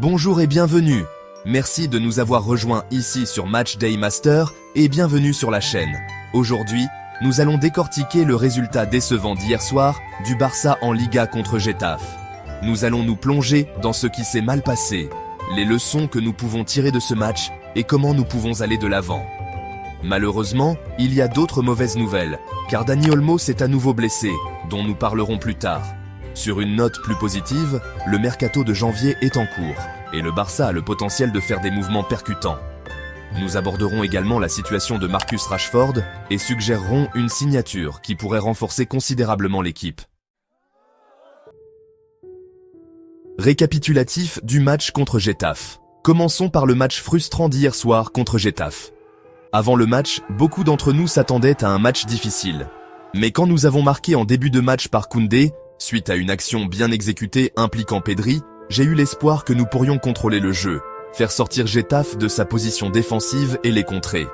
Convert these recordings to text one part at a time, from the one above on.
Bonjour et bienvenue. Merci de nous avoir rejoints ici sur Matchday Master et bienvenue sur la chaîne. Aujourd'hui, nous allons décortiquer le résultat décevant d'hier soir du Barça en Liga contre Getafe. Nous allons nous plonger dans ce qui s'est mal passé, les leçons que nous pouvons tirer de ce match et comment nous pouvons aller de l'avant. Malheureusement, il y a d'autres mauvaises nouvelles, car Dani Olmo s'est à nouveau blessé, dont nous parlerons plus tard. Sur une note plus positive, le mercato de janvier est en cours, et le Barça a le potentiel de faire des mouvements percutants. Nous aborderons également la situation de Marcus Rashford et suggérerons une signature qui pourrait renforcer considérablement l'équipe. Récapitulatif du match contre Getafe. Commençons par le match frustrant d'hier soir contre Getafe. Avant le match, beaucoup d'entre nous s'attendaient à un match difficile. Mais quand nous avons marqué en début de match par Koundé, suite à une action bien exécutée impliquant Pedri, j'ai eu l'espoir que nous pourrions contrôler le jeu, faire sortir Getafe de sa position défensive et les contrer.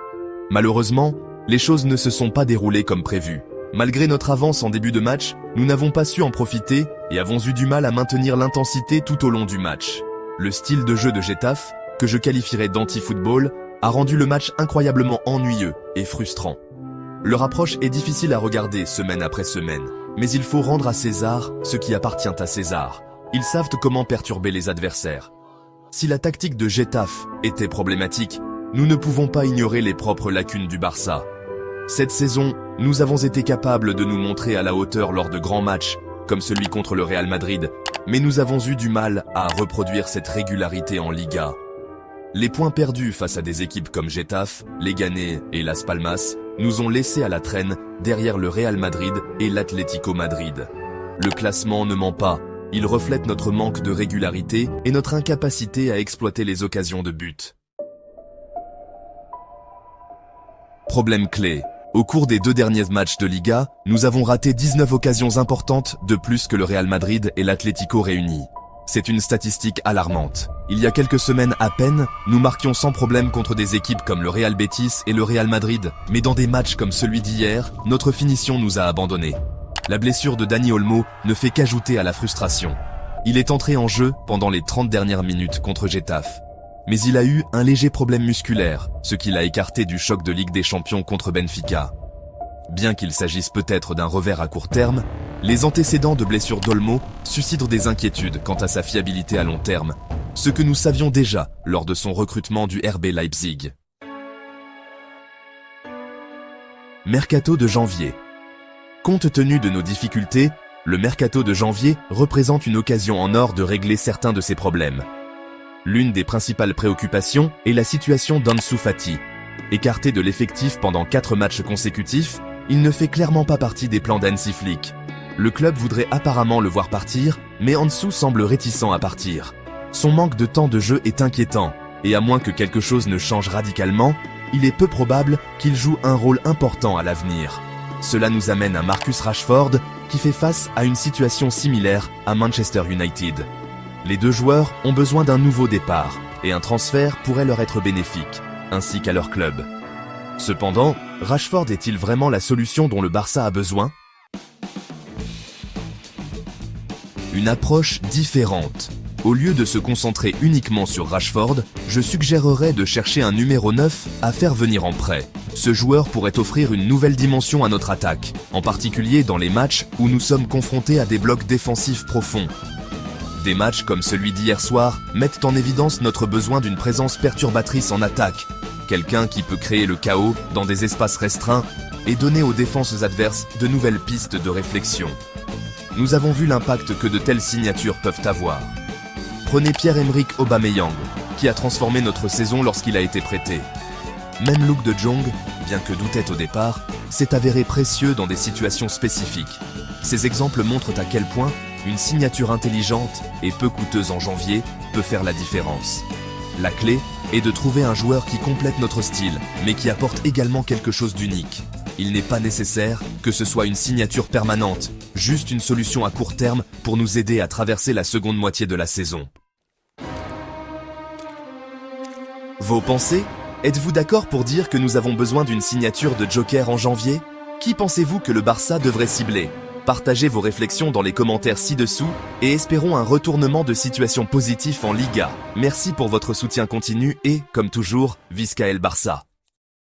Malheureusement, les choses ne se sont pas déroulées comme prévu. Malgré notre avance en début de match, nous n'avons pas su en profiter et avons eu du mal à maintenir l'intensité tout au long du match. Le style de jeu de Getafe, que je qualifierais d'anti-football, a rendu le match incroyablement ennuyeux et frustrant. Leur approche est difficile à regarder semaine après semaine, mais il faut rendre à César ce qui appartient à César. Ils savent comment perturber les adversaires. Si la tactique de Getafe était problématique, nous ne pouvons pas ignorer les propres lacunes du Barça. Cette saison, nous avons été capables de nous montrer à la hauteur lors de grands matchs, comme celui contre le Real Madrid, mais nous avons eu du mal à reproduire cette régularité en Liga. Les points perdus face à des équipes comme Getafe, Leganés et Las Palmas nous ont laissés à la traîne derrière le Real Madrid et l'Atlético Madrid. Le classement ne ment pas, il reflète notre manque de régularité et notre incapacité à exploiter les occasions de but. Problème clé. Au cours des 2 derniers matchs de Liga, nous avons raté 19 occasions importantes de plus que le Real Madrid et l'Atlético réunis. C'est une statistique alarmante. Il y a quelques semaines à peine, nous marquions sans problème contre des équipes comme le Real Betis et le Real Madrid, mais dans des matchs comme celui d'hier, notre finition nous a abandonnés. La blessure de Dani Olmo ne fait qu'ajouter à la frustration. Il est entré en jeu pendant les 30 dernières minutes contre Getafe. Mais il a eu un léger problème musculaire, ce qui l'a écarté du choc de Ligue des Champions contre Benfica. Bien qu'il s'agisse peut-être d'un revers à court terme, les antécédents de blessure d'Olmo suscitent des inquiétudes quant à sa fiabilité à long terme, ce que nous savions déjà lors de son recrutement du RB Leipzig. Mercato de janvier. Compte tenu de nos difficultés, le mercato de janvier représente une occasion en or de régler certains de ces problèmes. L'une des principales préoccupations est la situation d'Ansu Fati. Écarté de l'effectif pendant 4 matchs consécutifs, il ne fait clairement pas partie des plans d'Hansi Flick. Le club voudrait apparemment le voir partir, mais Ansu semble réticent à partir. Son manque de temps de jeu est inquiétant, et à moins que quelque chose ne change radicalement, il est peu probable qu'il joue un rôle important à l'avenir. Cela nous amène à Marcus Rashford, qui fait face à une situation similaire à Manchester United. Les 2 joueurs ont besoin d'un nouveau départ, et un transfert pourrait leur être bénéfique, ainsi qu'à leur club. Cependant, Rashford est-il vraiment la solution dont le Barça a besoin ? Une approche différente. Au lieu de se concentrer uniquement sur Rashford, je suggérerais de chercher un numéro 9 à faire venir en prêt. Ce joueur pourrait offrir une nouvelle dimension à notre attaque, en particulier dans les matchs où nous sommes confrontés à des blocs défensifs profonds. Des matchs comme celui d'hier soir mettent en évidence notre besoin d'une présence perturbatrice en attaque, quelqu'un qui peut créer le chaos dans des espaces restreints et donner aux défenses adverses de nouvelles pistes de réflexion. Nous avons vu l'impact que de telles signatures peuvent avoir. Prenez Pierre-Emerick Aubameyang, qui a transformé notre saison lorsqu'il a été prêté. Même Luuk de Jong, bien que doutait au départ, s'est avéré précieux dans des situations spécifiques. Ces exemples montrent à quel point une signature intelligente et peu coûteuse en janvier peut faire la différence. La clé est de trouver un joueur qui complète notre style, mais qui apporte également quelque chose d'unique. Il n'est pas nécessaire que ce soit une signature permanente, juste une solution à court terme pour nous aider à traverser la seconde moitié de la saison. Vos pensées ? Êtes-vous d'accord pour dire que nous avons besoin d'une signature de joker en janvier ? Qui pensez-vous que le Barça devrait cibler ? Partagez vos réflexions dans les commentaires ci-dessous et espérons un retournement de situation positif en Liga. Merci pour votre soutien continu et, comme toujours, Visca El Barça.